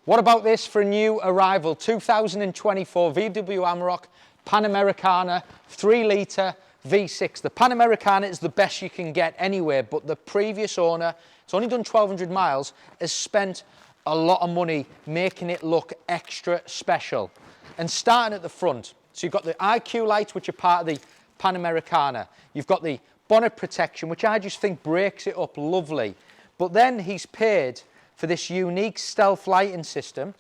What about this for a new arrival? 2024 VW Amarok Panamericana 3 litre V6. The Panamericana is the best you can get anywhere, but the previous owner, it's only done 1,200 miles, has spent a lot of money making it look extra special. And starting at the front, so you've got the IQ lights, which are part of the Panamericana. You've got the bonnet protection, which I just think breaks it up lovely. But then he's paid for this unique stealth lighting system,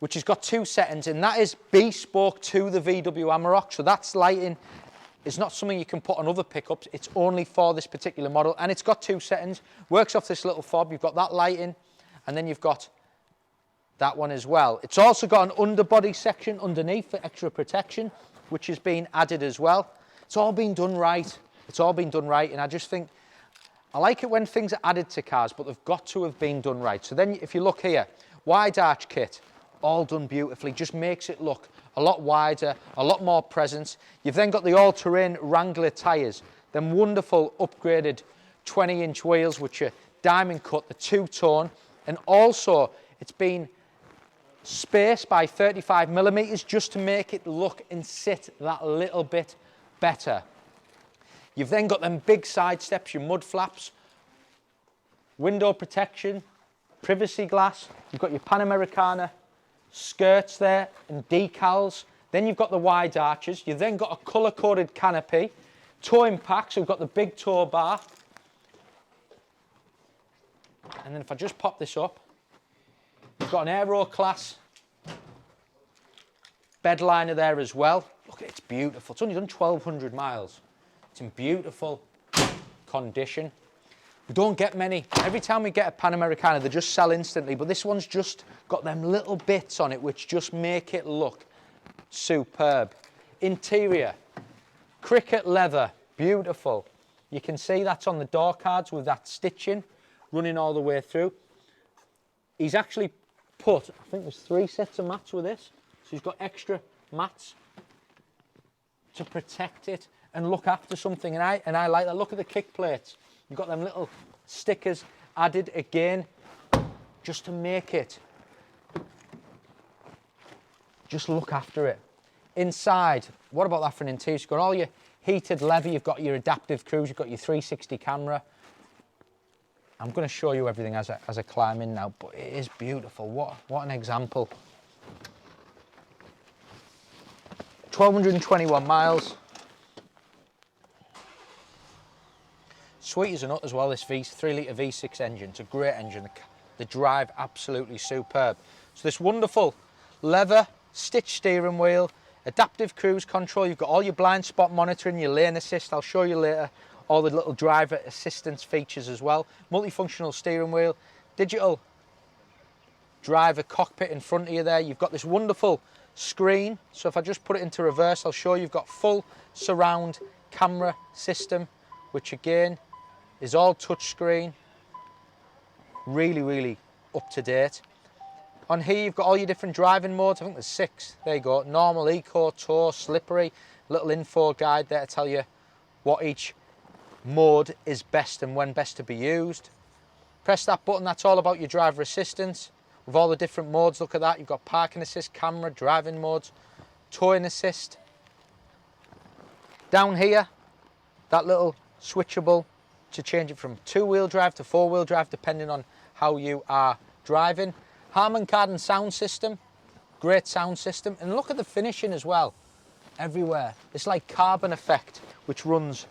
which has got 2 settings, and that is bespoke to the VW Amarok. So that's lighting. It's not something you can put on other pickups. It's only for this particular model, and it's got 2 settings. Works off this little fob. You've got that lighting, and then you've got that one as well. It's also got an underbody section underneath for extra protection, which has been added as well. It's all been done right. It's all been done right, and I just think, I like it when things are added to cars, but they've got to have been done right. So then if you look here, wide arch kit, all done beautifully, just makes it look a lot wider, a lot more presence. You've then got the all-terrain Wrangler tyres, them wonderful upgraded 20-inch wheels, which are diamond cut, the 2-tone, and also it's been spaced by 35 millimeters just to make it look and sit that little bit better. You've then got them big side steps, your mud flaps, window protection, privacy glass. You've got your Panamericana skirts there and decals. Then you've got the wide arches. You've then got a colour-coded canopy, towing packs. So we've got the big Towbar. And then if I just pop this up, you've got an Aeroklas Bedliner there as well. Look, it's beautiful. It's only done 1,200 miles. It's in beautiful condition. We don't get many. Every time we get a Panamericana, they just sell instantly, but this one's just got them little bits on it which just make it look superb. Interior, cricket leather, beautiful. You can see that's on the door cards with that stitching running all the way through. He's actually put, I think there's 3 sets of mats with this, so he's got extra mats to protect it and look after something, and I like that. Look at the kick plates. You've got them little stickers added again just to make it, just look after it. Inside, what about that for an interior? You've got all your heated leather, you've got your adaptive cruise, you've got your 360 camera. I'm going to show you everything as I climb in now, but it is beautiful. What an example. 1,221 miles. Sweet as a nut as well, this 3 litre V6 engine. It's a great engine. The drive, absolutely superb. So this wonderful leather stitched steering wheel, adaptive cruise control. You've got all your blind spot monitoring, your lane assist. I'll show you later all the little driver assistance features as well. Multifunctional steering wheel, digital driver cockpit in front of you there. You've got this wonderful screen. So if I just put it into reverse, I'll show you. You've got full surround camera system, which again is all touchscreen, really, really up to date. On here you've got all your different driving modes. I think there's 6. There you go. Normal, eco, tour, slippery. Little info guide there to tell you what each mode is best and when best to be used. Press that button, that's all about your driver assistance with all the different modes. Look at that. You've got parking assist, camera, driving modes, towing assist. Down here, that little switchable to change it from 2-wheel drive to 4-wheel drive depending on how you are driving. Harman Kardon sound system, great sound system, and look at the finishing as well, everywhere. It's like carbon effect which runs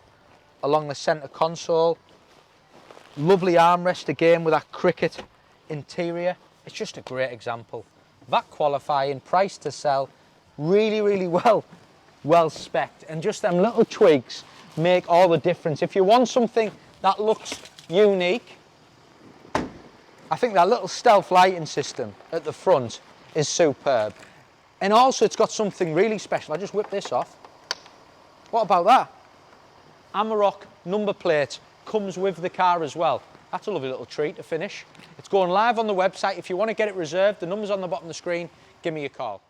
along the centre console. Lovely armrest again with that cricket interior. It's just a great example. VAT qualifying, price to sell, really, really well spec'd, and just them little tweaks make all the difference. If you want something that looks unique, I think that little stealth lighting system at the front is superb. And also it's got something really special. I just whip this off. What about that? Amarok number plate comes with the car as well. That's a lovely little treat to finish. It's going live on the website. If you want to get it reserved, the number's on the bottom of the screen. Give me a call.